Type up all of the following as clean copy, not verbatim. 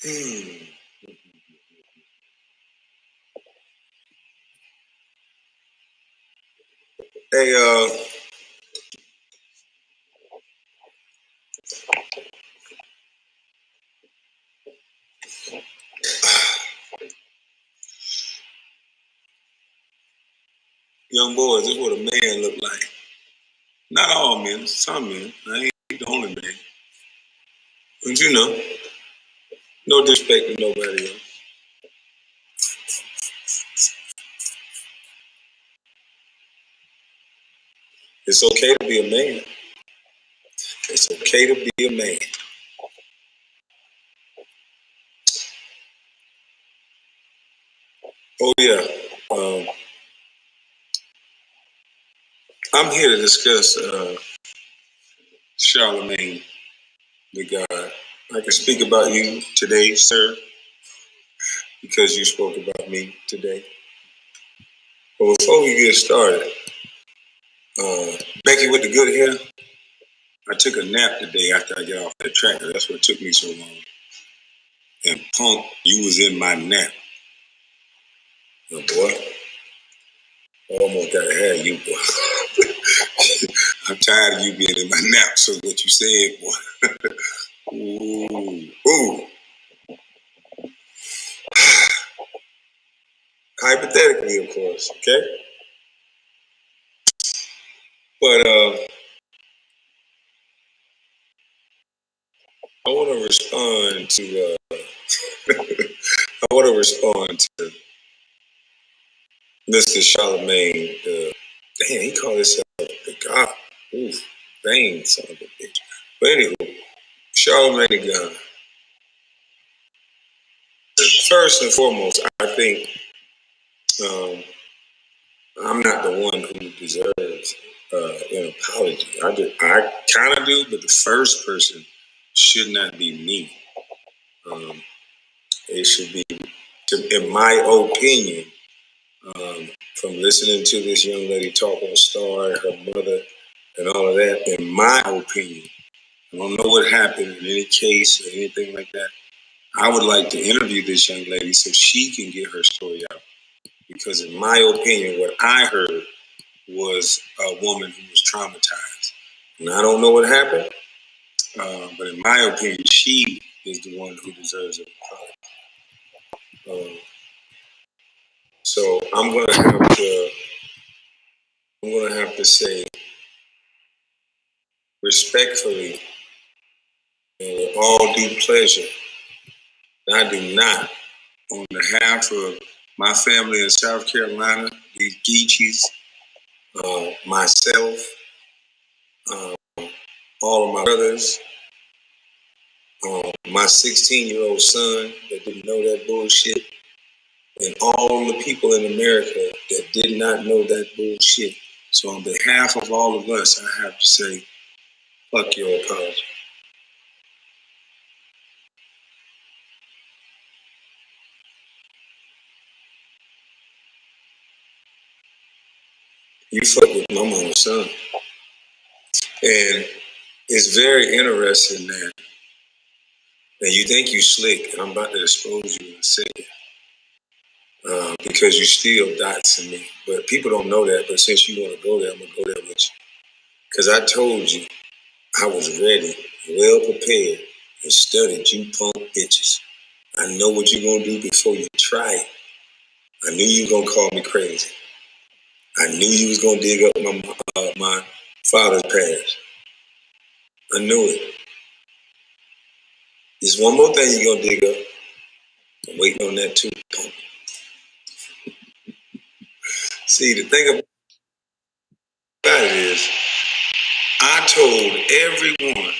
Hey, young boys, this is what a man look like. Not all men, some men. I ain't the only man. But you know, no disrespect to nobody else. It's okay to be a man. It's okay to be a man. Oh yeah. Um, I'm here to discuss Charlamagne, the God. I can speak about you today, sir, because you spoke about me today. But before we get started, Becky with the good hair, I took a nap today after I got off the tractor. That's what took me so long. And Punk, you was in my nap. Oh, boy, I almost got to have you, boy. I'm tired of you being in my nap, so what you said, boy. Ooh, ooh. Hypothetically, of course, okay? But I want to respond to, I want to respond to Mr. Charlamagne. Damn, he called himself the God. Oof, vain son of a bitch. But anyway, Charlamagne the God. First and foremost, I think um, I'm not the one who deserves an apology. I kind of do, but the first person should not be me. Um, it should be, in my opinion, from listening to this young lady talk on Star and her mother and all of that. In my opinion, I don't know what happened in any case or anything like that. I would like to interview this young lady so she can get her story out. Because in my opinion, what I heard was a woman who was traumatized. And I don't know what happened, but in my opinion, she is the one who deserves it. So I'm gonna have to say respectfully and with all due pleasure, I do not, on behalf of my family in South Carolina, these Geechees, myself, uh, all of my brothers, my 16-year-old son that didn't know that bullshit, and all the people in America that did not know that bullshit. So on behalf of all of us, I have to say, fuck your apology. You fuck with my mama's son. And it's very interesting that, and you think you slick, and I'm about to expose you in a second, because you still doxing me. But people don't know that, but since you want to go there, I'm going to go there with you. Because I told you I was ready, well prepared, and studied you punk bitches. I know what you're going to do before you try it. I knew you were going to call me crazy. I knew you was going to dig up my father's past. I knew it. There's one more thing you're going to dig up. I'm waiting on that too, punk. See, the thing about it is, I told everyone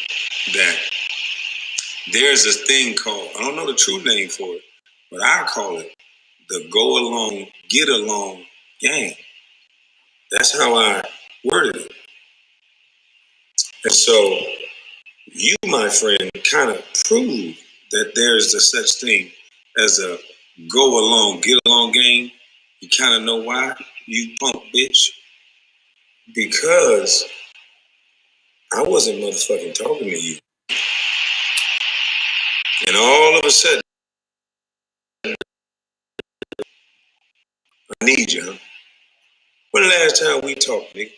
that there's a thing called, I don't know the true name for it, but I call it the go along, get along gang. That's how I worded it. And so you, my friend, kind of proved that there's a such thing as a go along, get along gang. You kind of know why, you punk bitch? Because I wasn't motherfucking talking to you. And all of a sudden, I need you, huh? When the last time we talked, nigga?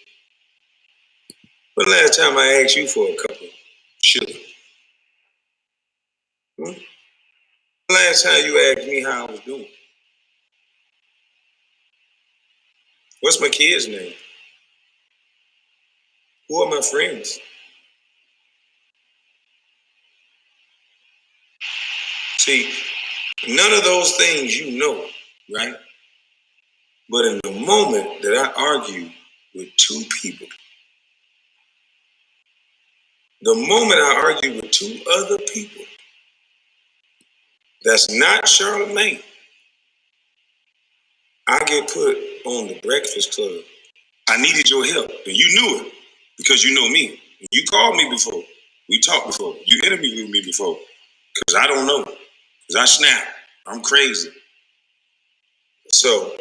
When the last time I asked you for a cup of sugar? Hmm? The last time you asked me how I was doing? What's my kid's name? Who are my friends? See, none of those things you know, right? But in the moment that I argue with two people, the moment I argue with two other people, that's not Charlamagne, I get put on the Breakfast Club. I needed your help, and you knew it because you know me. You called me before. We talked before. You interviewed me before. Because I don't know. Because I snap. I'm crazy. So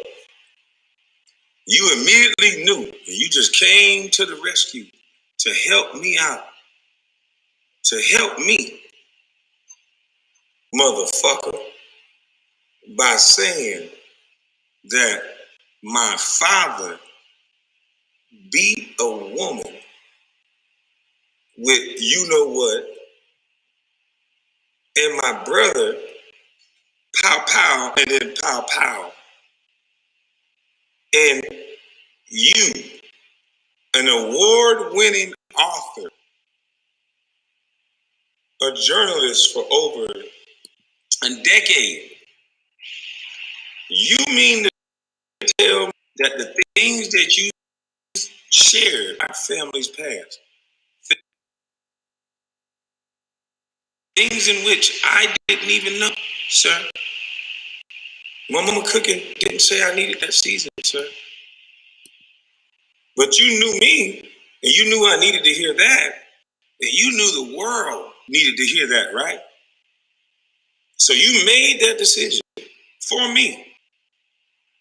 you immediately knew, and you just came to the rescue to help me out. To help me, motherfucker, by saying that my father beat a woman with you know what, and my brother pow pow and then pow pow, and you, an award-winning author, a journalist for over a decade, you mean to tell me that the things that you shared our family's past, things in which I didn't even know, sir? My mama cooking didn't say I needed that season, sir. But you knew me, and you knew I needed to hear that, and you knew the world needed to hear that, right? So you made that decision for me.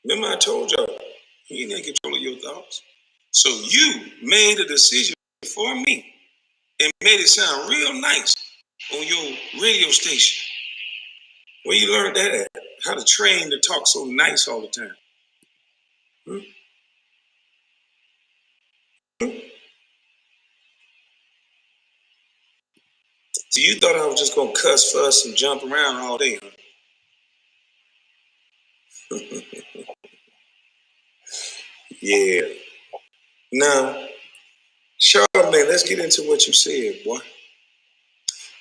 Remember I told y'all, you ain't in control of your thoughts. So you made a decision for me and made it sound real nice on your radio station. Where you learned that at? How to train to talk so nice all the time. Hmm? Hmm? So you thought I was just gonna cuss, fuss, and jump around all day, huh? Yeah. Now, Charlamagne, let's get into what you said, boy.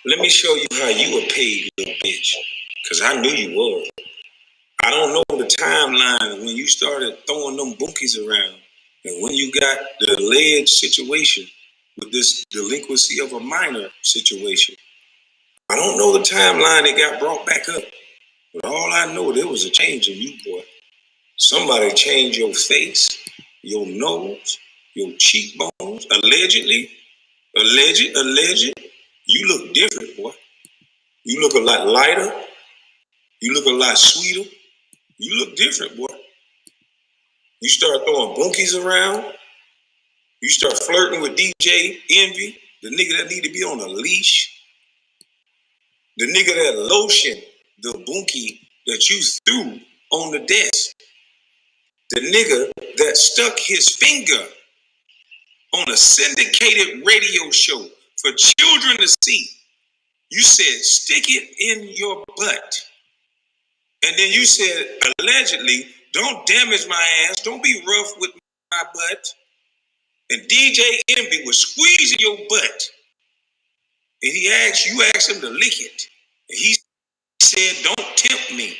Let me show you how you a paid little bitch. Cause I knew you was. I don't know the timeline when you started throwing them bunkies around and when you got the alleged situation with this delinquency of a minor situation. I don't know the timeline that got brought back up. But all I know, there was a change in you, boy. Somebody changed your face, your nose, your cheekbones, allegedly. Alleged. You look different, boy. You look a lot lighter. You look a lot sweeter. You look different, boy. You start throwing bunkies around. You start flirting with DJ Envy, the nigga that need to be on a leash. The nigga that lotion the bunkie that you threw on the desk. The nigga that stuck his finger on a syndicated radio show for children to see. You said, stick it in your butt. And then you said, allegedly, don't damage my ass. Don't be rough with my butt. And DJ Envy was squeezing your butt. And you asked him to lick it. And he said, don't tempt me.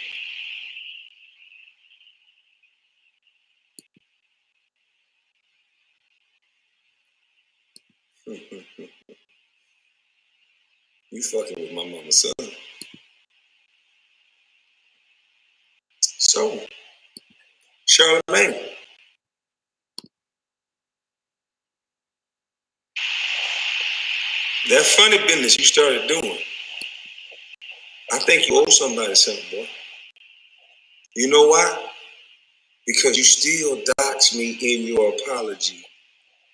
You fucking with my mama's son. So, Charlamagne, that funny business you started doing, I think you owe somebody something, boy. You know why? Because you still dox me in your apology.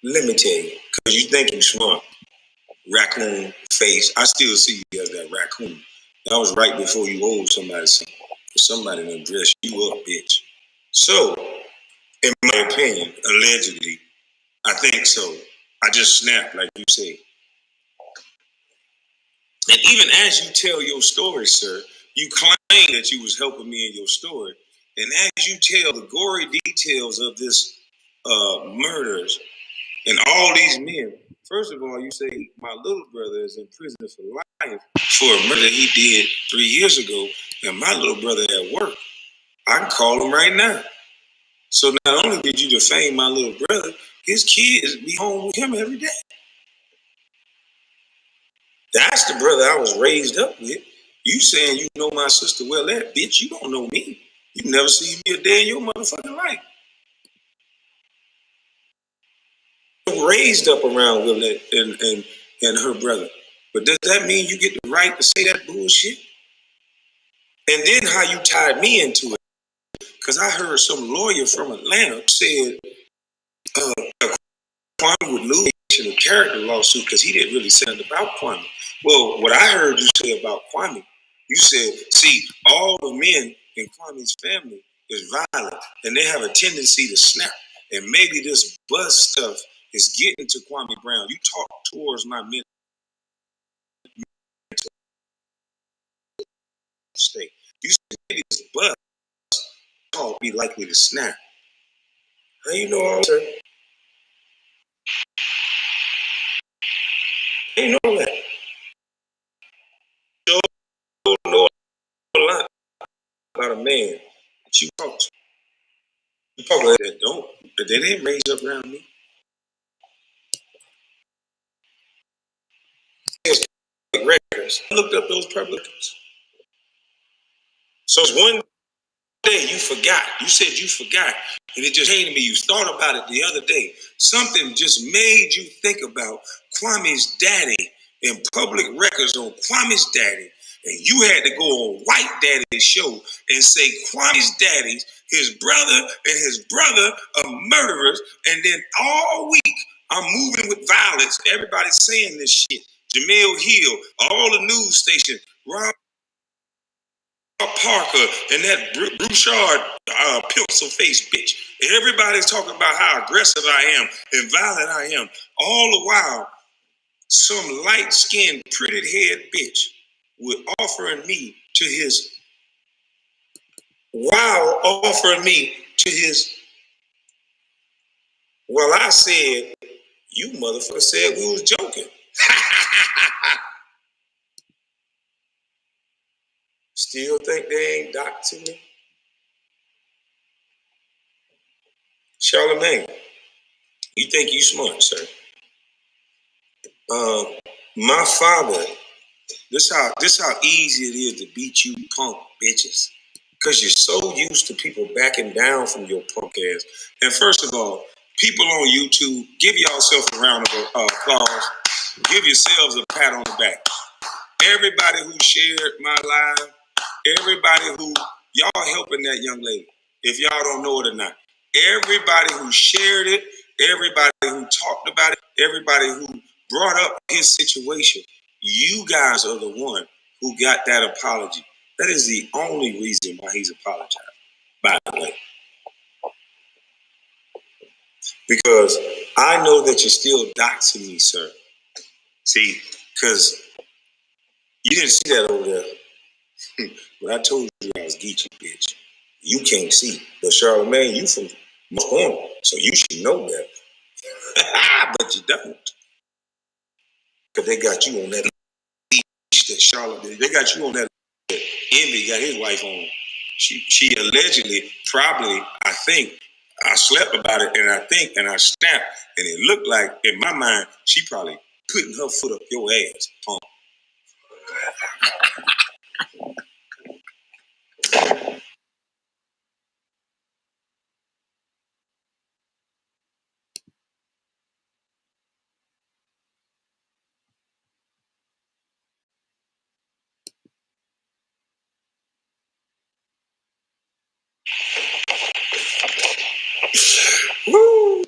Let me tell you, because you think you smart. Raccoon face. I still see you as that raccoon. That was right before you owed somebody something. Somebody done dress you up, bitch. So, in my opinion, allegedly, I think so. I just snapped, like you say. And even as you tell your story, sir, you claim that you was helping me in your story. And as you tell the gory details of this murders and all these men, first of all, you say my little brother is in prison for life for a murder he did 3 years ago, and my little brother at work. I can call him right now. So not only did you defame my little brother, his kids be home with him every day. That's the brother I was raised up with. You saying you know my sister well, that bitch, you don't know me. You never see me a day in your motherfucking life. Raised up around Willette and her brother. But does that mean you get the right to say that bullshit? And then how you tied me into it? Because I heard some lawyer from Atlanta said Kwame would lose in a character lawsuit because he didn't really say anything about Kwame. Well, what I heard you say about Kwame, you said, see, all the men in Kwame's family is violent and they have a tendency to snap. And maybe this buzz stuff is getting to Kwame Brown. You talk towards my mental state. You said maybe this buzz talk be likely to snap. How you know all that? How you know that? You don't know a lot about a man that you talk to. You talk about that don't, that they didn't raise up around me. Records. I looked up those public records. So it's one day you forgot. You said you forgot. And it just came to me. You thought about it the other day. Something just made you think about Kwame's daddy and public records on Kwame's daddy. And you had to go on White Daddy's show and say Kwame's daddy, his brother, and his brother are murderers. And then all week, I'm moving with violence. Everybody's saying this shit. Jamel Hill, all the news stations, Rob Parker, and that Brouchard pencil face bitch. Everybody's talking about how aggressive I am and violent I am. All the while, some light-skinned, pretty-haired bitch was offering me to his, well, I said, you motherfucker said we was joking. Still think they ain't doxing me? Charlamagne, you think you smart, sir? My father, this how easy it is to beat you punk bitches. Because you're so used to people backing down from your punk ass. And first of all, people on YouTube, give yourself a round of applause. Give yourselves a pat on the back. Everybody who shared my live, everybody who, y'all helping that young lady, if y'all don't know it or not. Everybody who shared it, everybody who talked about it, everybody who brought up his situation, you guys are the one who got that apology. That is the only reason why he's apologized, by the way. Because I know that you're still doxing me, sir. See, because you didn't see that over there. When I told you I was Geechee, bitch, you can't see. But Charlamagne, you from Mahone, so you should know that. But you don't. Because they got you on that leash that Charlotte, they got you on that Envy got his wife on. She allegedly, probably, I think, I slept about it and I think, and I snapped, and it looked like, in my mind, she probably putting her foot up your ass, punk. Woo!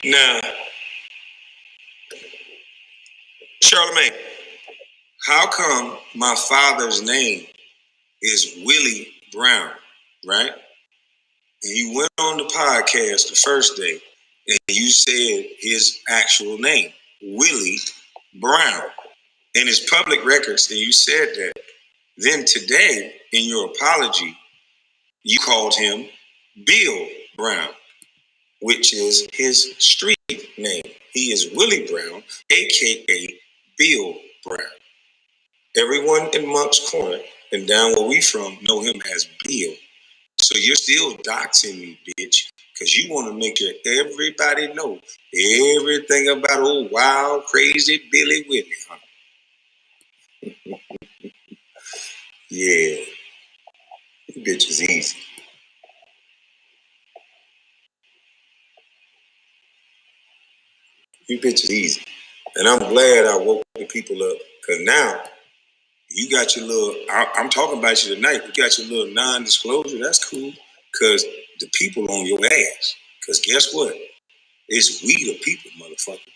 Now, Charlamagne, how come my father's name is Willie Brown, right? And you went on the podcast the first day and you said his actual name, Willie Brown. In his public records, and you said that. Then today, in your apology, you called him Bill Brown, which is his street name. He is Willie Brown, aka Bill Brown. Everyone in Monk's Corner and down where we from know him as Bill. So you're still doxing me, bitch, because you want to make sure everybody know everything about old wild, crazy Billy Willie. Huh? Yeah, you bitch is easy. You bitch is easy. And I'm glad I woke the people up, because now you got your little, I'm talking about you tonight, you got your little non-disclosure. That's cool, because the people on your ass. Because guess what? It's we the people, motherfucker.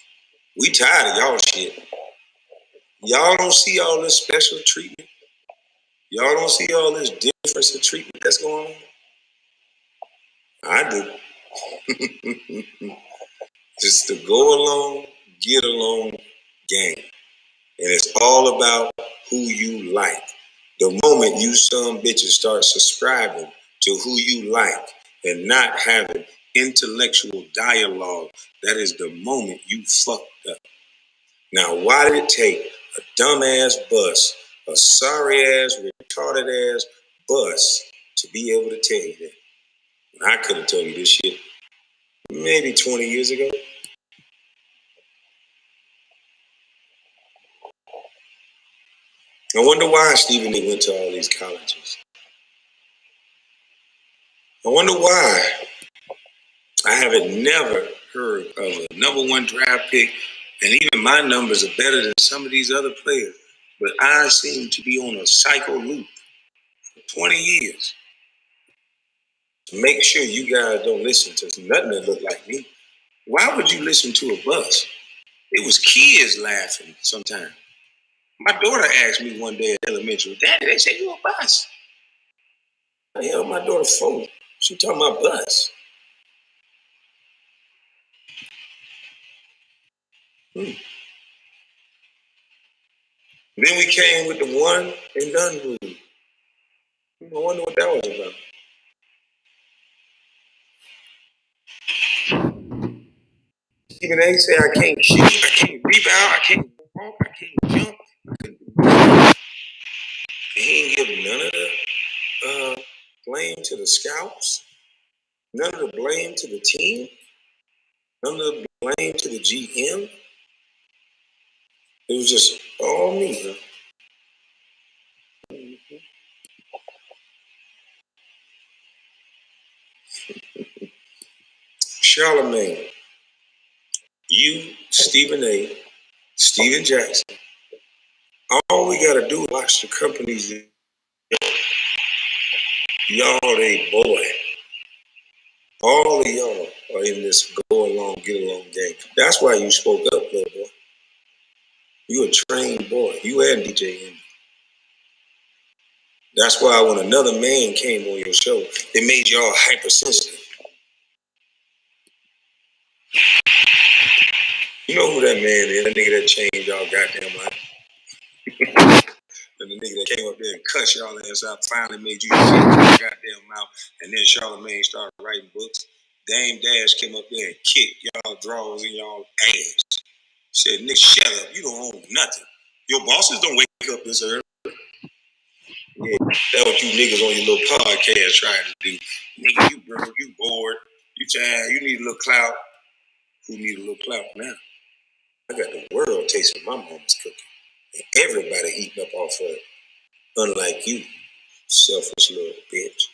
We tired of y'all shit. Y'all don't see all this special treatment. Y'all don't see all this difference of treatment that's going on. I do. Just the go along, get along game. And it's all about who you like. The moment you some bitches start subscribing to who you like and not having intellectual dialogue, that is the moment you fucked up. Now, why did it take a dumbass bus, a sorry ass, retarded ass bus to be able to tell you that? When I could have told you this shit maybe 20 years ago. I wonder why Stephen A. went to all these colleges. I wonder why I haven't never heard of a number one draft pick, and even my numbers are better than some of these other players. But I seem to be on a cycle loop for 20 years. Make sure you guys don't listen to nothing that look like me. Why would you listen to a bus? It was kids laughing sometimes. My daughter asked me one day at elementary, Daddy, they say you a bus. Hell, my daughter 4. She talking about bus. Hmm. Then we came with the one and done rule. I wonder what that was about. Even they say I can't shoot, I can't rebound, I can't walk, I can't jump. He ain't give none of the blame to the scouts, none of the blame to the team, none of the blame to the GM. It was just all me, huh? Charlamagne, you, Stephen A., Steven Jackson. All we gotta do is watch the companies. Y'all they boy. All of y'all are in this go along, get along game. That's why you spoke up, little boy. You a trained boy. You and DJ Envy. That's why when another man came on your show, it made y'all hypersensitive. You know who that man is? That nigga that changed y'all goddamn life. And the nigga that came up there and cussed y'all ass out finally made you shut your goddamn mouth. And then Charlamagne started writing books. Dame Dash came up there and kicked y'all drawers in y'all ass. Said, Nick, shut up. You don't own nothing. Your bosses don't wake up this early. Yeah, that's what you niggas on your little podcast trying to do. Nigga, you broke, you bored, you tired, you need a little clout. Who need a little clout now? I got the world tasting my mama's cooking. And everybody eating up off of it. Unlike you, selfish little bitch.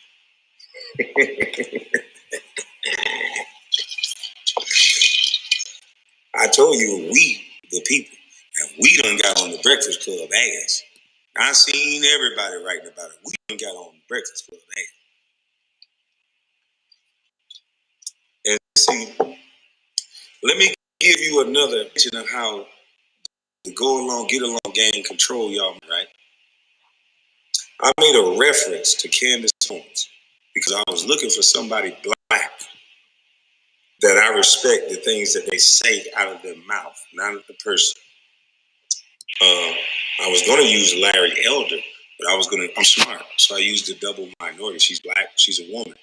I told you we, the people, and we done got on the Breakfast Club ass. I seen everybody writing about it. We done got on the Breakfast Club ass. And see, Let me give you another mention of how the go along, get along gang control y'all, right? I made a reference to Candace Owens because I was looking for somebody black that I respect the things that they say out of their mouth, not the person. I was going to use Larry Elder, but I'm smart, so I used the double minority. She's black, she's a woman.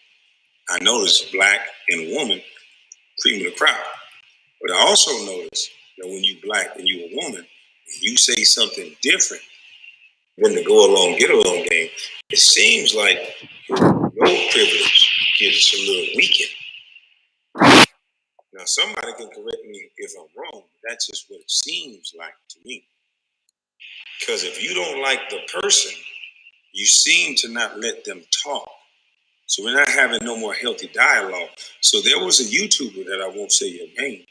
I noticed black and a woman, cream of the crop. But I also noticed that when you black and you a woman, you say something different than the go along, get along game. It seems like your privilege gets a little weakened. Now, somebody can correct me if I'm wrong, but that's just what it seems like to me. Because if you don't like the person, you seem to not let them talk. So we're not having no more healthy dialogue. So there was a YouTuber that I won't say your name.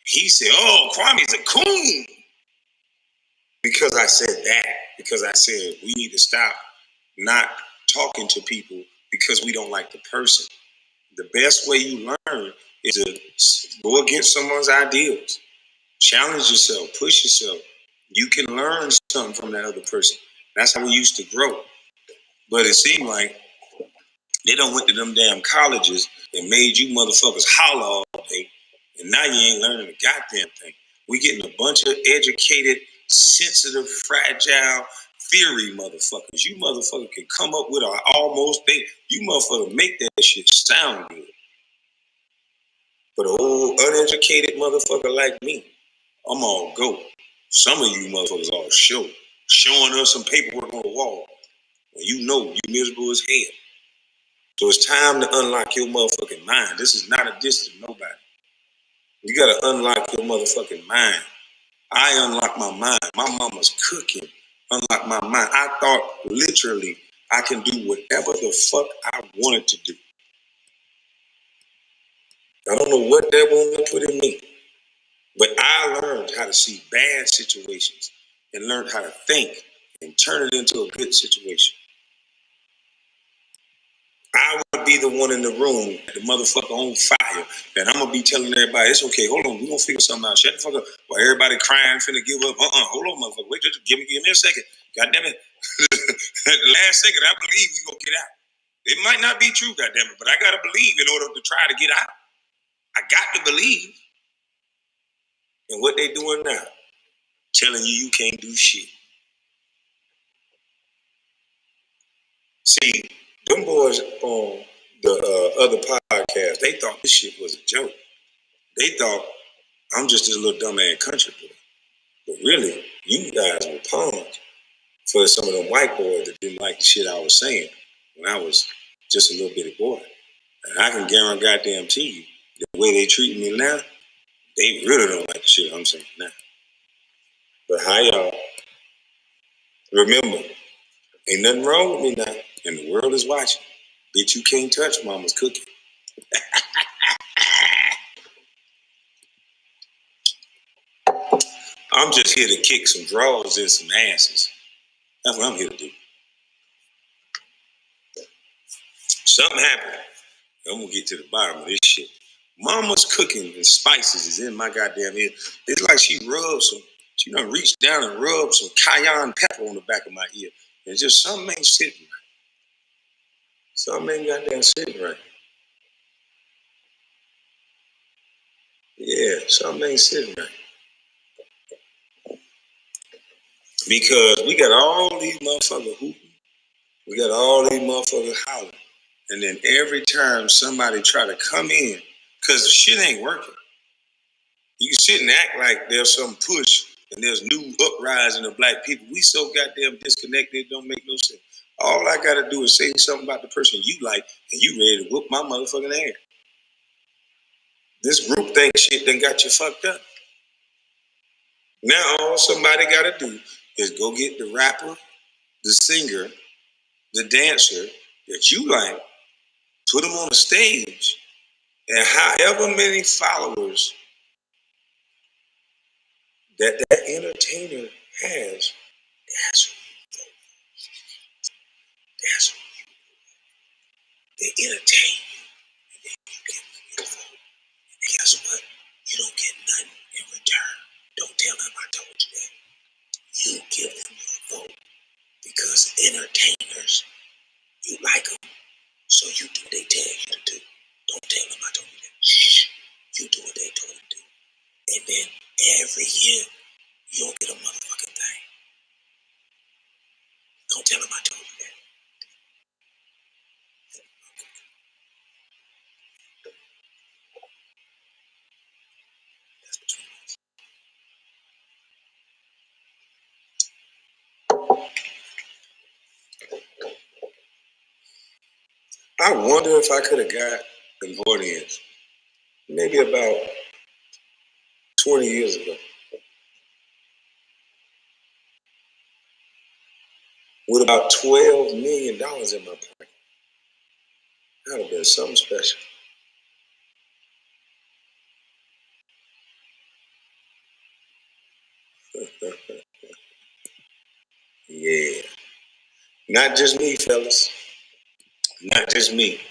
He said, "Oh, Kwame's a coon." Because I said that. Because I said we need to stop not talking to people because we don't like the person. The best way you learn is to go against someone's ideals. Challenge yourself, push yourself. You can learn something from that other person. That's how we used to grow. But it seemed like they done went to them damn colleges and made you motherfuckers holler all day, and now you ain't learning a goddamn thing. We getting a bunch of educated, sensitive, fragile theory motherfuckers. You motherfucker can come up with an almost thing. You motherfucker make that shit sound good. But an old uneducated motherfucker like me, I'm all go. Some of you motherfuckers all showing us some paperwork on the wall. When you know you miserable as hell. So it's time to unlock your motherfucking mind. This is not a diss to nobody. You gotta unlock your motherfucking mind. I unlock my mind. My mama's cooking. Unlock my mind. I thought literally I can do whatever the fuck I wanted to do. I don't know what they want to put in me. But I learned how to see bad situations and learned how to think and turn it into a good situation. I would be the one in the room, the motherfucker on fire, and I'm gonna be telling everybody, it's okay, hold on, we're gonna figure something out. Shut the fuck up. While everybody crying, finna give up. Hold on, motherfucker. Wait, just give me a second. God damn it. The last second, I believe we gonna get out. It might not be true, God damn it, but I gotta believe in order to try to get out. I got to believe in what they doing now. Telling you can't do shit. See, them boys on the other podcast, they thought this shit was a joke. They thought I'm just this little dumb ass country boy. But really, you guys were pawns for some of them white boys that didn't like the shit I was saying when I was just a little bitty boy. And I can guarantee you, the way they treat me now, they really don't like the shit I'm saying now. But how y'all remember, ain't nothing wrong with me now, and the world is watching. Bitch, you can't touch mama's cookie. I'm just here to kick some drawers and some asses. That's what I'm here to do. Something happened. I'm gonna get to the bottom of this shit. Mama's cooking and spices is in my goddamn ear. It's like she done reached down and rubbed some cayenne pepper on the back of my ear. And just something ain't sitting right. Something ain't goddamn sitting right. Yeah, something ain't sitting right. Because we got all these motherfuckers hooping. We got all these motherfuckers hollering. And then every time somebody try to come in, because the shit ain't working. You can sit and act like there's some push and there's new uprising of black people. We so goddamn disconnected, it don't make no sense. All I gotta do is say something about the person you like, and you ready to whoop my motherfucking ass. This group think shit done got you fucked up. Now all somebody gotta do is go get the rapper, the singer, the dancer that you like, put them on the stage, and however many followers that entertainer has, that's that's they entertain you. And guess what? You don't entertainers. You like them, so you do what they tell you to do. Don't tell them I told you that. Shh. You do what they told you to do. And then every year, you don't get a motherfucking thing. Don't tell them I told you that. I wonder if I could have got an audience maybe about 20 years ago with about $12 million in my pocket. That would have been something special. Yeah. Not just me, fellas. Not just me.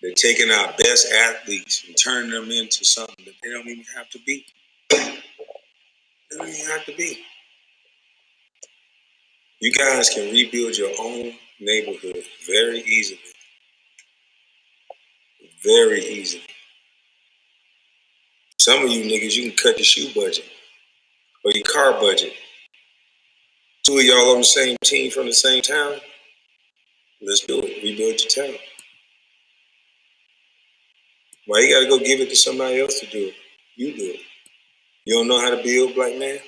They're taking our best athletes and turning them into something that they don't even have to be. They don't even have to be. You guys can rebuild your own neighborhood very easily. Very easily. Some of you niggas, you can cut the shoe budget or your car budget. Two of y'all on the same team from the same town. Let's do it. Rebuild your town. Why you gotta go give it to somebody else to do it? You do it. You don't know how to build, black man?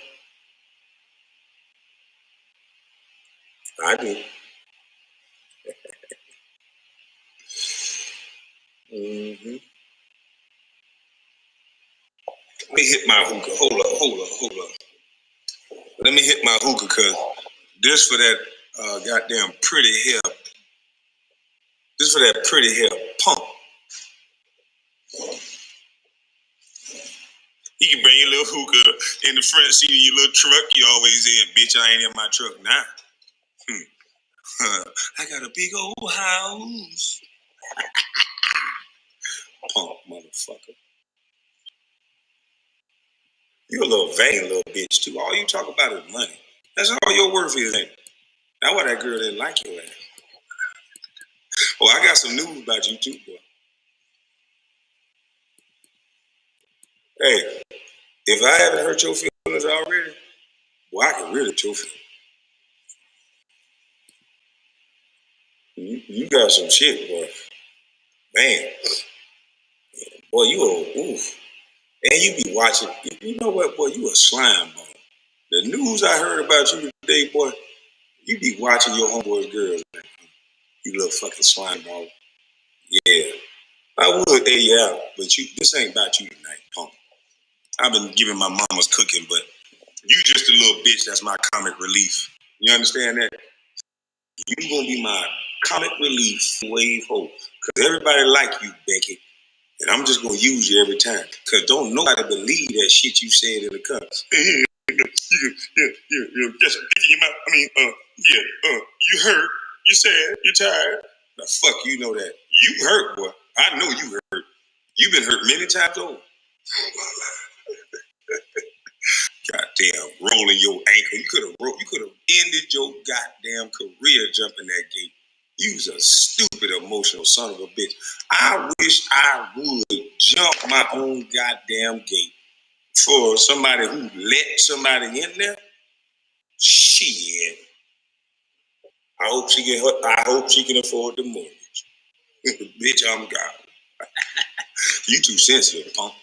I do. Mm-hmm. Let me hit my hookah. Hold up. Let me hit my hookah, cause this for that goddamn pretty hair. This for that pretty hair pump. You can bring your little hookah in the front seat of your little truck you always in. Bitch, I ain't in my truck now. I got a big old house. Punk, motherfucker. You a little vain little bitch, too. All you talk about is money. That's all your worth is, ain't it? That's why that girl didn't like your ass. Well, I got some news about you, too, boy. Hey, if I haven't hurt your feelings already, boy, I can really hurt your feelings. You got some shit, boy. Man. Boy, you a oof. And you be watching. You know what, boy? You a slime ball. The news I heard about you today, boy, you be watching your homeboys girls, man. You little fucking slime ball. Yeah. I would air you out, but this ain't about you tonight, punk. I've been giving my mama's cooking, but you just a little bitch that's my comic relief. You understand that? You gonna be my comic relief wave hope. Cause everybody like you, Becky. And I'm just gonna use you every time. Cause don't nobody believe that shit you said in the cups. Just in your mouth. I mean, you hurt, you sad, you tired. The fuck you know that. You hurt, boy. I know you hurt. You've been hurt many times over. Goddamn, rolling your ankle. You could have ended your goddamn career jumping that gate. You was a stupid, emotional son of a bitch. I wish I would jump my own goddamn gate for somebody who let somebody in there. Shit. I hope she can afford the mortgage. Bitch, I'm gone. You too sensitive, punk.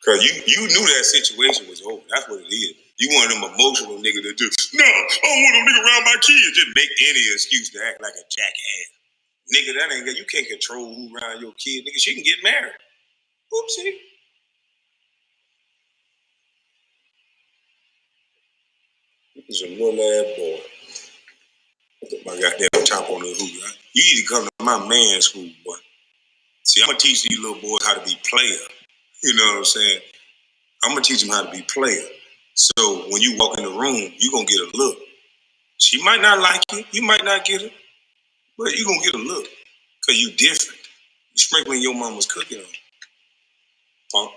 Cause you knew that situation was over. That's what it is. You one of them emotional niggas that just, no, I don't want no nigga around my kids. Just make any excuse to act like a jackass. Nigga, that ain't good. You can't control who around your kid. Nigga, she can get married. Oopsie. He's a little ass boy. Put my goddamn top on the hoop. You need to come to my man's school, boy. See, I'm gonna teach these little boys how to be player. You know what I'm saying? I'm gonna teach them how to be player. So when you walk in the room, you gonna get a look. She might not like you. You might not get her. But you gonna get a look. Cause you different. You sprinkling your mama's cooking on, punk.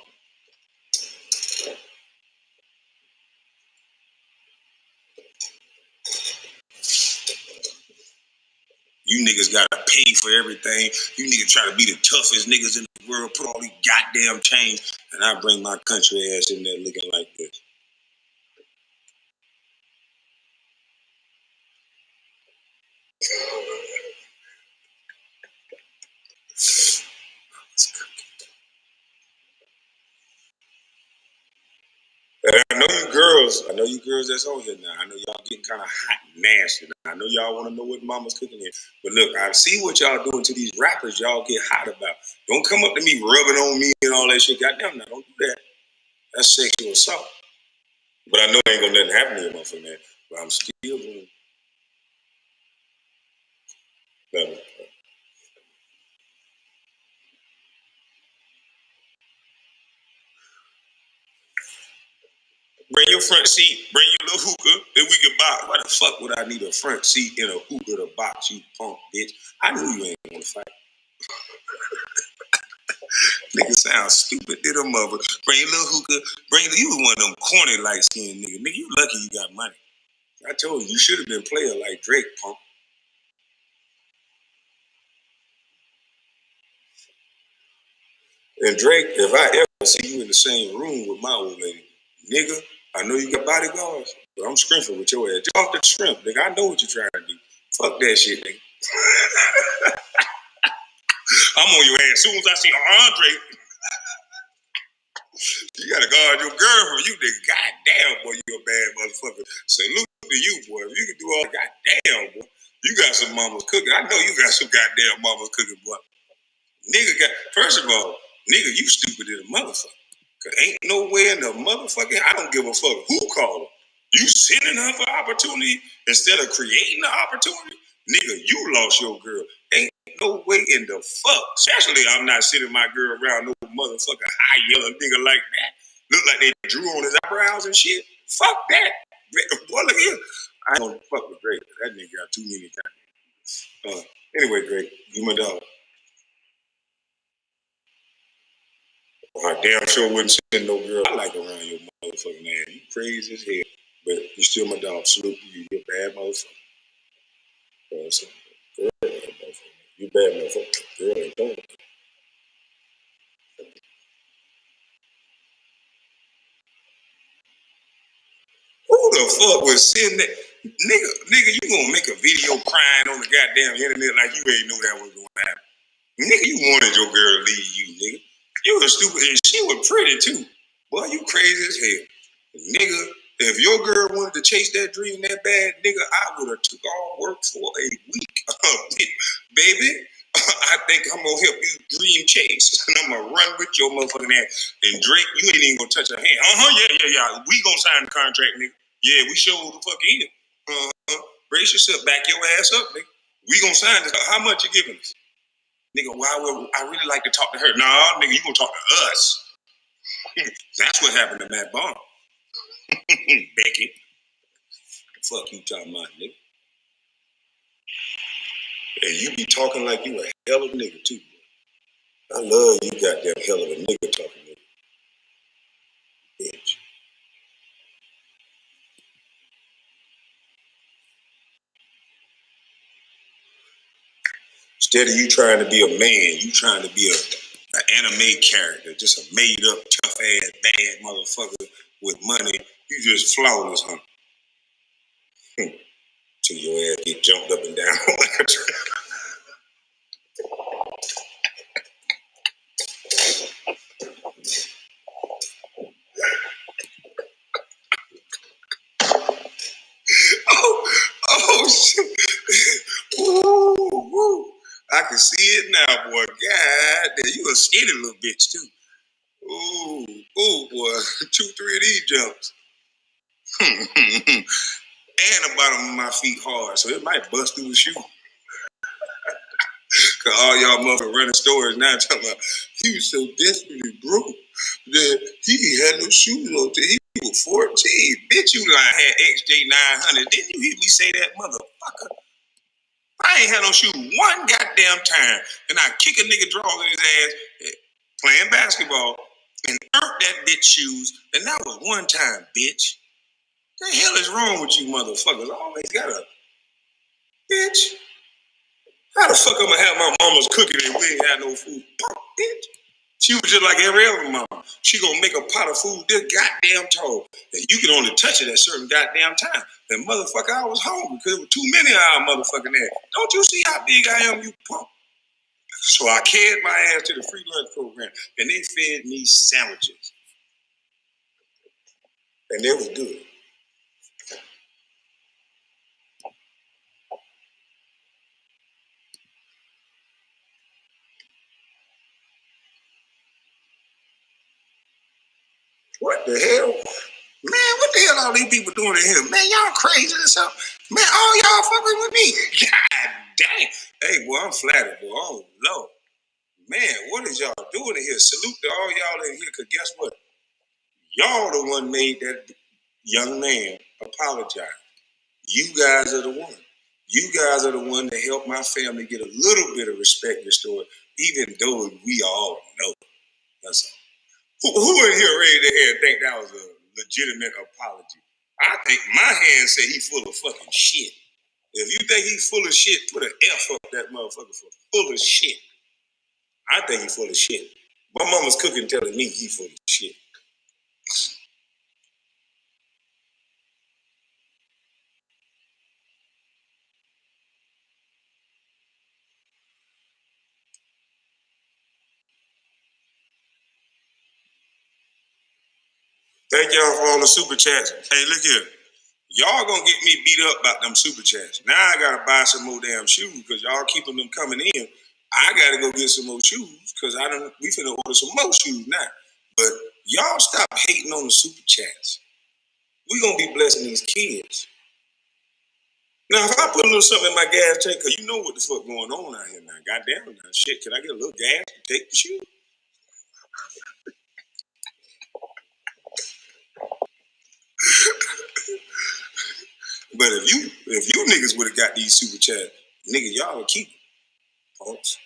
You niggas gotta pay for everything. You niggas try to be the toughest niggas in the world, put all these goddamn chains, and I bring my country ass in there looking like this. And I know you girls that's on here now. I know y'all getting kind of hot and nasty now. I know y'all want to know what mama's cooking in. But look, I see what y'all doing to these rappers y'all get hot about. Don't come up to me rubbing on me and all that shit. Goddamn, now don't do that. That's sexual assault. But I know ain't gonna let it happen to you, motherfucker, man. But I'm still gonna love it. Bring your front seat, bring your little hookah, then we can box. Why the fuck would I need a front seat in a hookah to box, you punk bitch? I knew you ain't gonna fight. Nigga sound stupid, did a mother. Bring your little hookah, you was one of them corny light skinned nigga. Nigga, you lucky you got money. I told you should have been playing like Drake, punk. And Drake, if I ever see you in the same room with my old lady, nigga, I know you got bodyguards, but I'm scrimping with your ass. Jump the shrimp, nigga. I know what you're trying to do. Fuck that shit, nigga. I'm on your ass. As soon as I see Andre, you gotta guard your girl from you, nigga. Goddamn, boy, you a bad motherfucker. Salute to you, boy. If you can do all goddamn, boy. You got some mama's cooking. I know you got some goddamn mama's cooking, boy. Nigga got, first of all, nigga, you stupid as a motherfucker. Cause ain't no way in the motherfucking, I don't give a fuck who called her. You sending her for opportunity instead of creating the opportunity? Nigga, you lost your girl. Ain't no way in the fuck. Especially I'm not sending my girl around no motherfucking high yellow nigga like that. Look like they drew on his eyebrows and shit. Fuck that. Boy, look here. I don't fuck with Drake. That nigga got too many times. Anyway, Drake, you my dog. I damn sure wouldn't send no girl I like around your motherfucking ass. You crazy as hell. But you still my dog. Salute you. You a bad motherfucker. Girl, bad motherfucker. You bad motherfucker. Girl ain't done. Who the fuck would send that? Nigga, you gonna make a video crying on the goddamn internet like you ain't know that was gonna happen. Nigga, you wanted your girl to leave you, nigga. You was stupid and she was pretty too. Boy, you crazy as hell. Nigga, if your girl wanted to chase that dream that bad, nigga, I would have took all work for a week. Baby, I think I'm gonna help you dream chase. And I'm gonna run with your motherfucking ass. And Drake, you ain't even gonna touch her hand. Yeah. We gonna sign the contract, nigga. Yeah, we sure the fuck in. Brace yourself, back your ass up, nigga. We gonna sign this. How much you giving us? Nigga, why would I really like to talk to her? Nah, nigga, you gonna talk to us. That's what happened to Matt Bond. Becky. Fuck you talking about, nigga. And you be talking like you a hell of a nigga too. I love you goddamn hell of a nigga talking to me, bitch. Instead of you trying to be a man, you trying to be an anime character, just a made up tough ass bad motherfucker with money. You just flawless, huh? Till your ass get jumped up and down like a oh shit. Woo. I can see it now, boy. God damn, you a skinny little bitch too. Boy. 2, 3 of these jumps. And the bottom of my feet hard, so it might bust through the shoe. Cause all y'all motherfuckers running stores now talking about he was so desperately broke that he had no shoes on till he was 14. Bitch, you like had XJ 900. Didn't you hear me say that, motherfucker? I ain't had no shoes one goddamn time. And I kick a nigga drawers in his ass playing basketball and earned that bitch shoes. And that was one time, bitch. The hell is wrong with you motherfuckers? I always got a bitch. How the fuck I'm gonna have my mama's cooking and we ain't had no food? Bitch. She was just like every other mama. She gonna make a pot of food this goddamn tall. And you can only touch it at certain goddamn time. And motherfucker, I was hungry because there were too many of our motherfucking there. Don't you see how big I am, you punk? So I carried my ass to the free lunch program and they fed me sandwiches. And they was good. What the hell? Man, what the hell all these people doing in here? Man, y'all crazy or something? Man, all y'all fucking with me. God dang. Hey, boy, I'm flattered, boy. Oh, Lord. Man, what is y'all doing in here? Salute to all y'all in here, because guess what? Y'all the one made that young man apologize. You guys are the one. You guys are the one that helped my family get a little bit of respect restored, even though we all know. That's all. Who in here raised their hand and think that was a legitimate apology? I think my hand say he full of fucking shit. If you think he's full of shit, put an F up that motherfucker for full of shit. I think he's full of shit. My mama's cooking telling me he full of shit. Thank y'all for all the super chats. Hey, look here. Y'all gonna get me beat up about them super chats. Now I gotta buy some more damn shoes because y'all keeping them coming in. I gotta go get some more shoes because we finna order some more shoes now. But y'all stop hating on the super chats. We gonna be blessing these kids. Now if I put a little something in my gas tank, cause you know what the fuck going on out here now. Goddamn now, shit. Can I get a little gas to take the shoe? But if you niggas would have got these super chats, nigga, y'all would keep them, folks.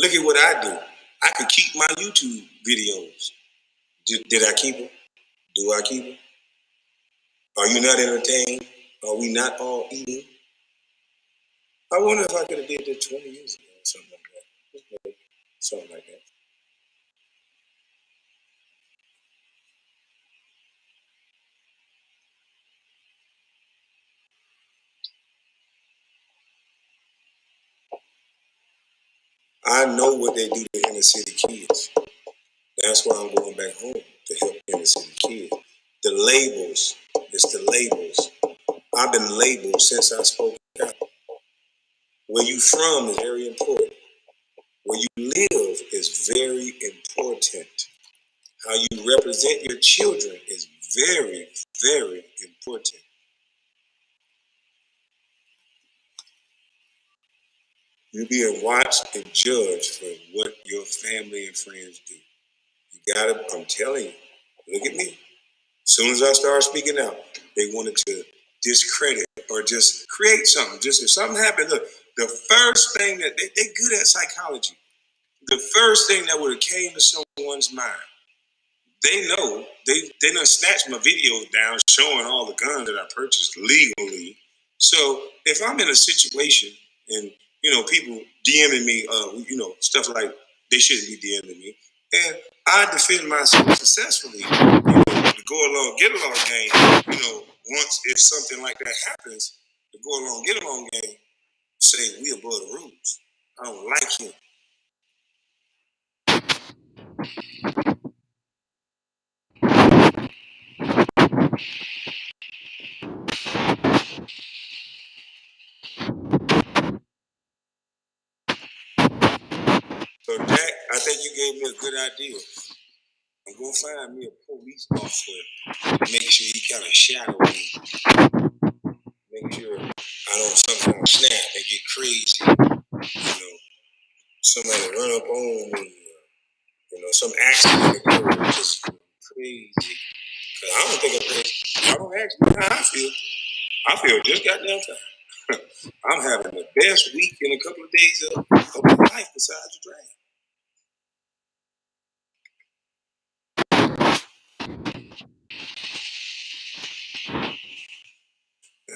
Look at what I do. I could keep my YouTube videos. Did I keep them? Do I keep them? Are you not entertained? Are we not all eating? I wonder if I could have did that 20 years ago or something like that. Something like that. I know what they do to inner city kids. That's why I'm going back home to help inner city kids. The labels, it's the labels. I've been labeled since I spoke out. Where you from is very important. Where you live is very important. How you represent your children is very, very important. You're being watched and judged for what your family and friends do. You gotta, I'm telling you, look at me. As soon as I started speaking out, they wanted to discredit or just create something. Just if something happened, look, the first thing that they good at psychology, the first thing that would have came to someone's mind, they know they done snatched my videos down showing all the guns that I purchased legally. So if I'm in a situation and people DMing me, stuff like they shouldn't be DMing me, and I defend myself successfully, to go along, get along game. Once if something like that happens, the go along, get along game, say we above the rules. I don't like him. So Jack, I think you gave me a good idea. I'm gonna find me a police officer to make sure he kind of shadow me. Make sure I don't somehow snap and get crazy. Somebody run up on me. Some accident occurs. Just crazy. Cause I don't think I'm crazy. I don't ask me how I feel. I feel just goddamn fine. I'm having the best week in a couple of days of my life besides the draft.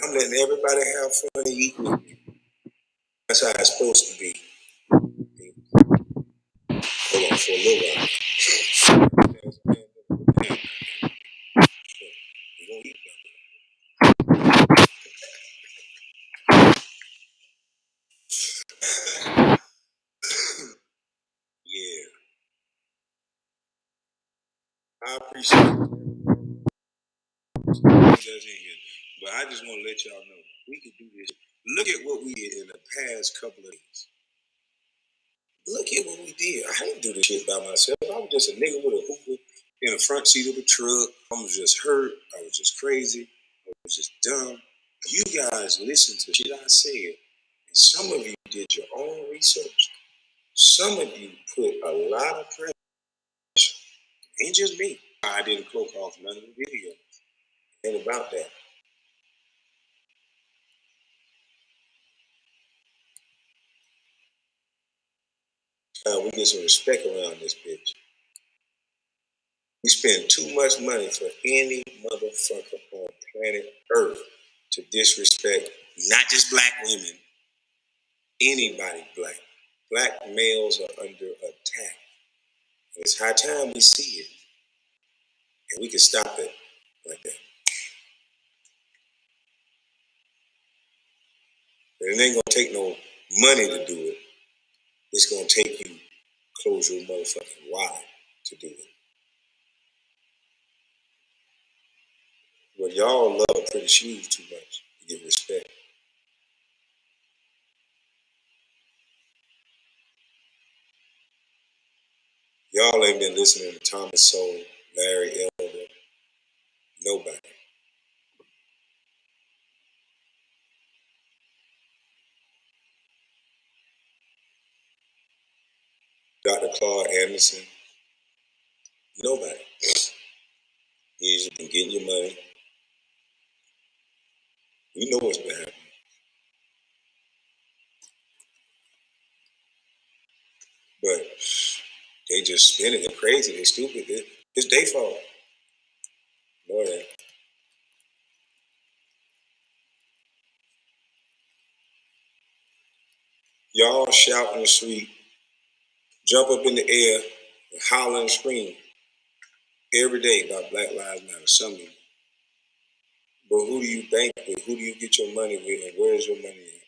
I'm letting everybody have fun and eat with me. That's how it's supposed to be. Hold on for a little while. We're gonna eat Yeah. I appreciate it. But I just want to let y'all know we can do this. Look at what we did in the past couple of days. Look at what we did. I didn't do this shit by myself. I was just a nigga with a hookah in the front seat of the truck. I was just hurt. I was just crazy. I was just dumb. You guys listened to shit I said. And some of you did your own research. Some of you put a lot of pressure. Ain't just me. I didn't cloak off none of the videos. Ain't about that. We get some respect around this bitch. We spend too much money for any motherfucker on planet Earth to disrespect not just black women, anybody black. Black males are under attack. And it's high time we see it. And we can stop it like that. And it ain't gonna take no money to do it. It's gonna take you close your motherfucking wide to do it. But y'all love pretty shoes too much to get respect. Y'all ain't been listening to Thomas Sowell, Larry Elder, nobody. Dr. Claude Anderson, nobody. You just been getting your money. You know what's been happening. But they just spinning it crazy. They stupid. It's their fault. Know that. Y'all shout in the street, jump up in the air, and holler and scream every day about Black Lives Matter. Some of you. But who do you bank with? Who do you get your money with? And where's your money at?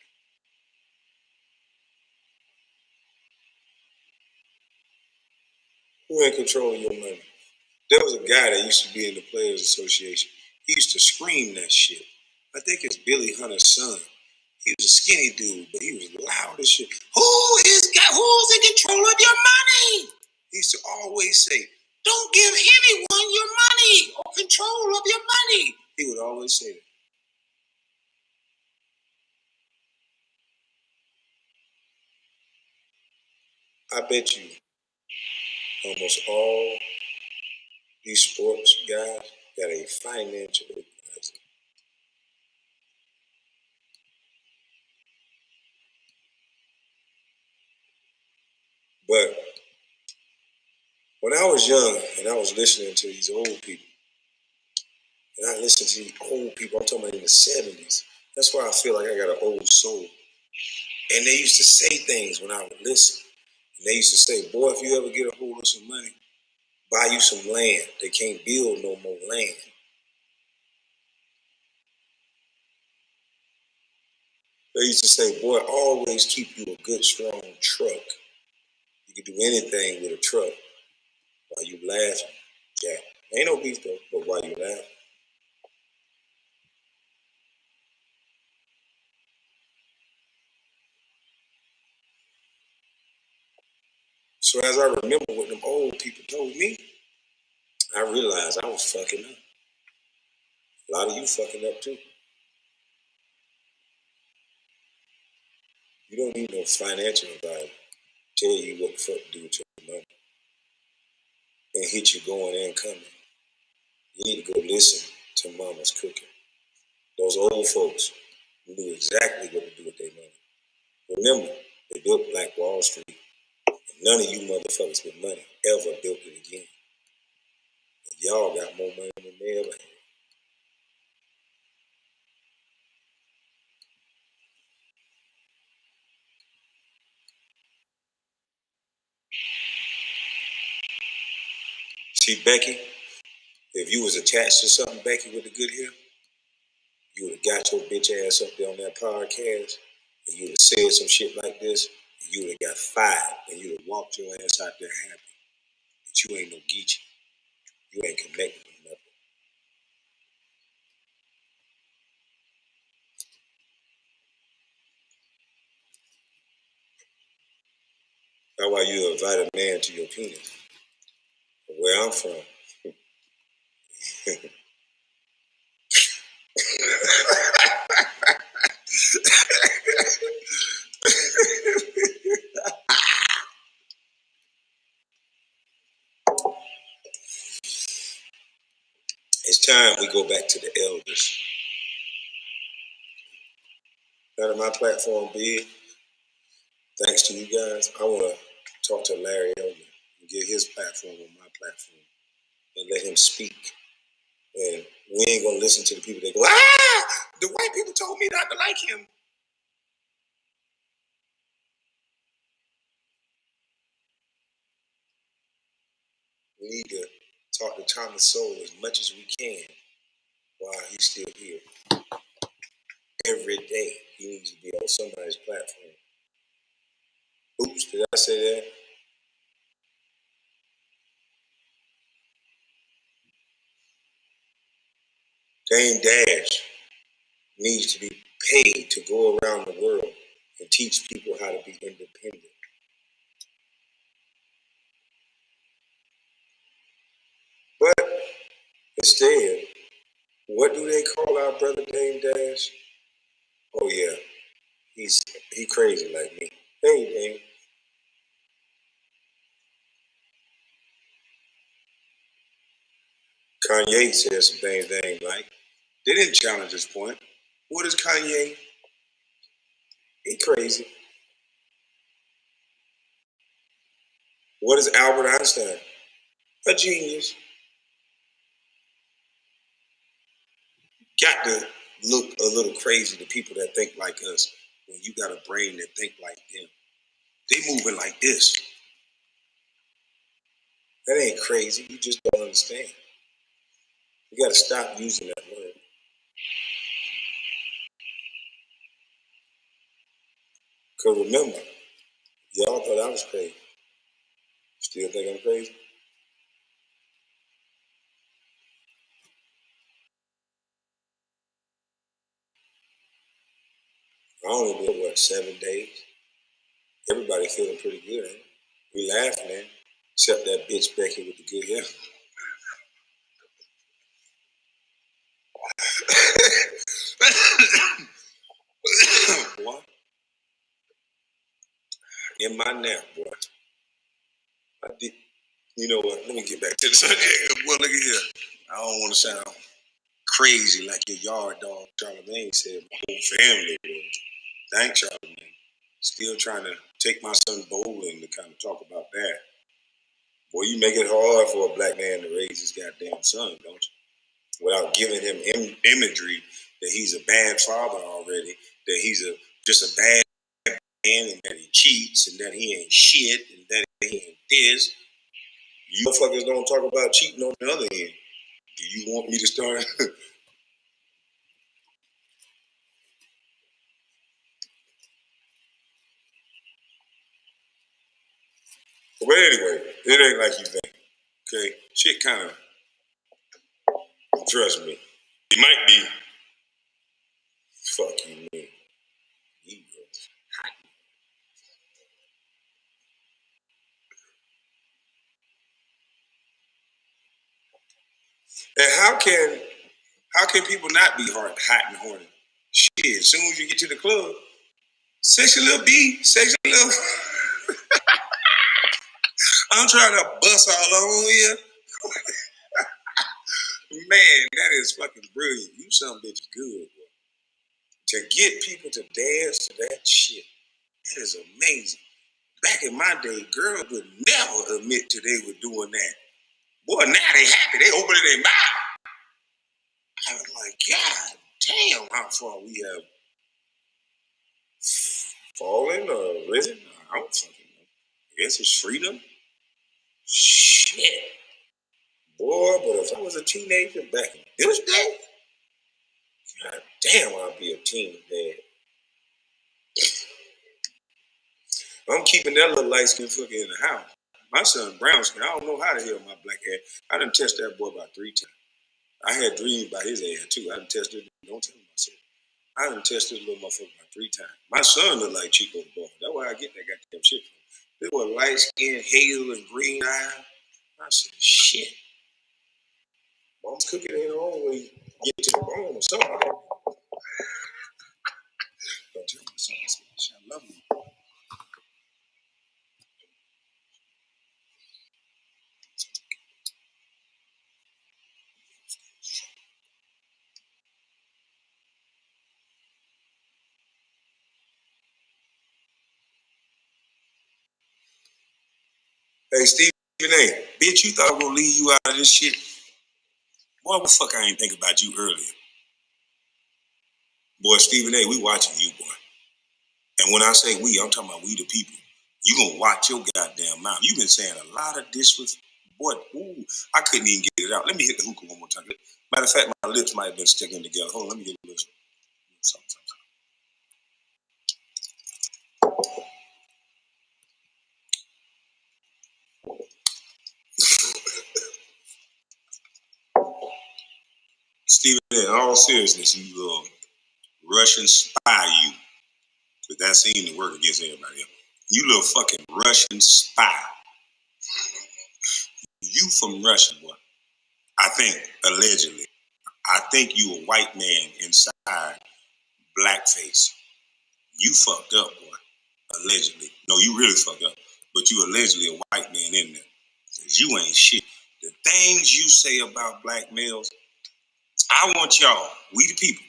Who in control of your money? There was a guy that used to be in the Players Association. He used to scream that shit. I think it's Billy Hunter's son. He was a skinny dude, but he was loud as shit. Who's in control of your money? He used to always say, "Don't give anyone your money or control of your money." He would always say that. I bet you almost all these sports guys got a financial advisor. But when I was young and I was listening to these old people, and I listened to these old people, I'm talking about in the 70s. That's why I feel like I got an old soul. And they used to say things when I would listen. And they used to say, "Boy, if you ever get a hold of some money, buy you some land. They can't build no more land." They used to say, "Boy, always keep you a good, strong truck. You can do anything with a truck." While you laughing, Jack. Ain't no beef though, but while you laughing. So as I remember what them old people told me, I realized I was fucking up. A lot of you fucking up too. You don't need no financial advisor tell you what the fuck to do with your money and hit you going and coming. You need to go listen to Mama's Cooking. Those old folks, knew exactly what to do with their money. Remember, they built Black Wall Street. And none of you motherfuckers with money ever built it again. And y'all got more money than they ever had. See, Becky, if you was attached to something, Becky, with the good hair, you would have got your bitch ass up there on that podcast, and you would have said some shit like this, and you would have got fired, and you would have walked your ass out there happy. But you ain't no Geechee. You ain't connected with nothing. That's why you invite a man to your penis. Where I'm from. It's time we go back to the elders. Now that my platform big, thanks to you guys, I want to talk to Larry Elder and get his platform on my platform and let him speak. And we ain't gonna listen to the people that go, the white people told me not to like him. We need to talk to Thomas Sowell as much as we can while he's still here. Every day he needs to be on somebody's platform. Oops, did I say that? Dame Dash needs to be paid to go around the world and teach people how to be independent. But instead, what do they call our brother Dame Dash? Oh yeah, he crazy like me. Hey Dame. Kanye said some things they ain't like. They didn't challenge his point. What is Kanye? He crazy. What is Albert Einstein? A genius. Got to look a little crazy to people that think like us when you got a brain that think like them. They moving like this. That ain't crazy. You just don't understand. You got to stop using that word. Because remember, y'all thought I was crazy. Still think I'm crazy? I only been, 7 days? Everybody feeling pretty good, ain't it? We laughing, man. Except that bitch Becky with the good hair. Boy, in my nap, boy. I did. You know what? Let me get back to the subject. Boy, look at here. I don't want to sound crazy like your yard dog, Charlamagne said. My whole family was. Thanks, Charlamagne. Still trying to take my son bowling to kind of talk about that. Boy, you make it hard for a black man to raise his goddamn son, don't you? Without giving him imagery that he's a bad father already, that he's just a bad man, and that he cheats, and that he ain't shit, and that he ain't this. You motherfuckers don't talk about cheating on the other end. Do you want me to start? But anyway, it ain't like you think. Okay? Shit kind of, trust me. He might be, fuck you, man. And how can people not be hot and horny? Shit, as soon as you get to the club, sexy little B, sexy little. I'm trying to bust all on you. Man, that is fucking brilliant. You some bitch good. To get people to dance to that shit, that is amazing. Back in my day, girls would never admit to they were doing that. Boy, now they happy. They opening their mouth. I was like, God damn, how far we have fallen or risen. I don't fucking know. I guess it's freedom. Shit. Boy, but if I was a teenager back in this day, God damn, I'd be a teen dad. I'm keeping that little light skin fucker in the house. My son brown skin, I don't know how the hell my black hair. I done test that boy about 3 times. I had dreams about his ass too. I done tested it. Don't tell myself. I done tested this little motherfucker about 3 times. My son look like Chico the boy. That's why I get that goddamn shit from. They were light skin, hazel, and green eyes. I said, shit. Mom's cooking ain't always get to the bone or something. Don't tell my son, I love you. Hey, Stephen A., bitch, you thought I was gonna leave you out of this shit? Boy, what the fuck I ain't think about you earlier? Boy, Stephen A., we watching you, boy. And when I say we, I'm talking about we the people. You gonna watch your goddamn mouth. You been saying a lot of disrespect. Boy, ooh, I couldn't even get it out. Let me hit the hookah one more time. Matter of fact, my lips might have been sticking together. Hold on, let me get a little something. Stephen, in all seriousness, you little Russian spy, you. Because that seemed to work against everybody else. You little fucking Russian spy. You from Russia, boy. I think, allegedly. I think you a white man inside blackface. You fucked up, boy. Allegedly. No, you really fucked up. But you allegedly a white man in there. Because you ain't shit. The things you say about black males, I want y'all, we the people,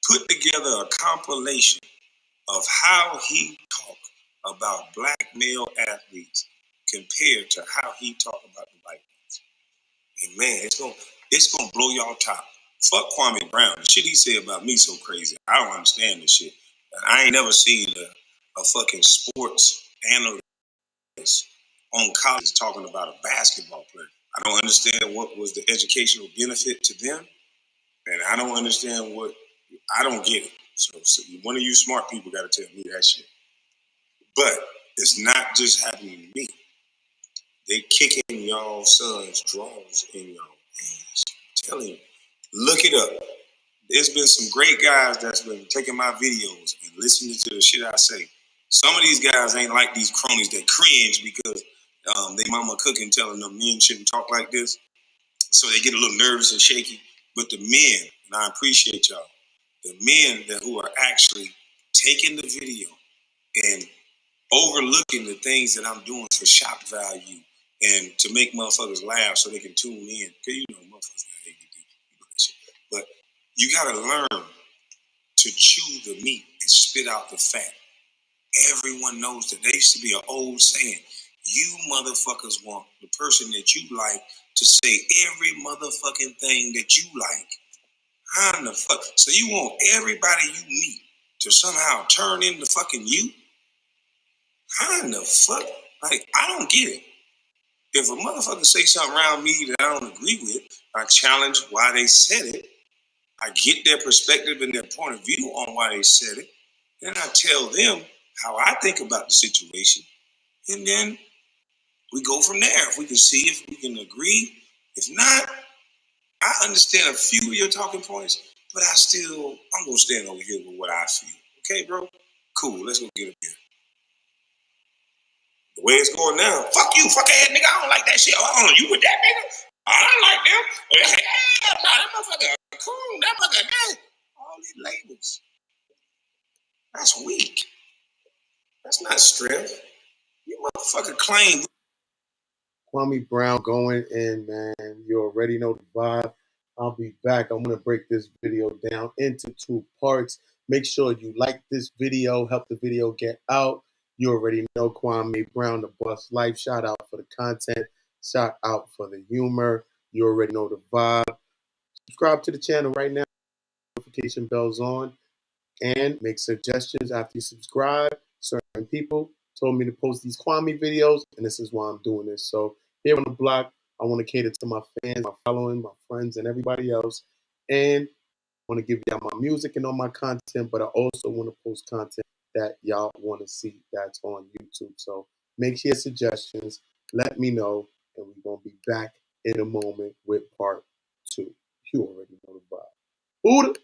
put together a compilation of how he talk about black male athletes compared to how he talk about the white ones. And man, it's gonna blow y'all top. Fuck Kwame Brown. The shit he said about me so crazy. I don't understand this shit. I ain't never seen a fucking sports analyst on college talking about a basketball player. I don't understand what was the educational benefit to them, and I don't understand what I don't get it. So one of you smart people got to tell me that shit. But it's not just happening to me. They kicking y'all sons' draws in y'all hands. I'm telling you, look it up. There's been some great guys that's been taking my videos and listening to the shit I say. Some of these guys ain't like these cronies that cringe because they mama cooking telling them men shouldn't talk like this. So they get a little nervous and shaky. But the men, and I appreciate y'all, the men who are actually taking the video and overlooking the things that I'm doing for shock value and to make motherfuckers laugh so they can tune in. Because you know motherfuckers got ADD. But you gotta learn to chew the meat and spit out the fat. Everyone knows that there used to be an old saying, you motherfuckers want the person that you like to say every motherfucking thing that you like. How in the fuck? So you want everybody you meet to somehow turn into fucking you? How in the fuck? Like, I don't get it. If a motherfucker say something around me that I don't agree with, I challenge why they said it. I get their perspective and their point of view on why they said it. Then I tell them how I think about the situation. And then we go from there. If we can see if we can agree. If not, I understand a few of your talking points, but I'm going to stand over here with what I feel. Okay, bro? Cool. Let's go get a beer. The way it's going now, fuck you, fuck ass nigga. I don't like that shit. Oh, you with that nigga? I don't like them. Yeah, no, that motherfucker cool. That motherfucker that. All these labels. That's weak. That's not strength. You motherfucker claim. Kwame Brown going in, man. You already know the vibe. I'll be back. I'm going to break this video down into 2 parts. Make sure you like this video, help the video get out. You already know Kwame Brown, the Bus Life. Shout out for the content. Shout out for the humor. You already know the vibe. Subscribe to the channel right now. Notification bells on. And make suggestions after you subscribe. Certain people told me to post these Kwame videos, and this is why I'm doing this. So here on the block, I want to cater to my fans, my following, my friends, and everybody else. And I want to give y'all my music and all my content, but I also want to post content that y'all want to see that's on YouTube. So make sure your suggestions, let me know, and we're going to be back in a moment with part 2. You already know the vibe. OOTA!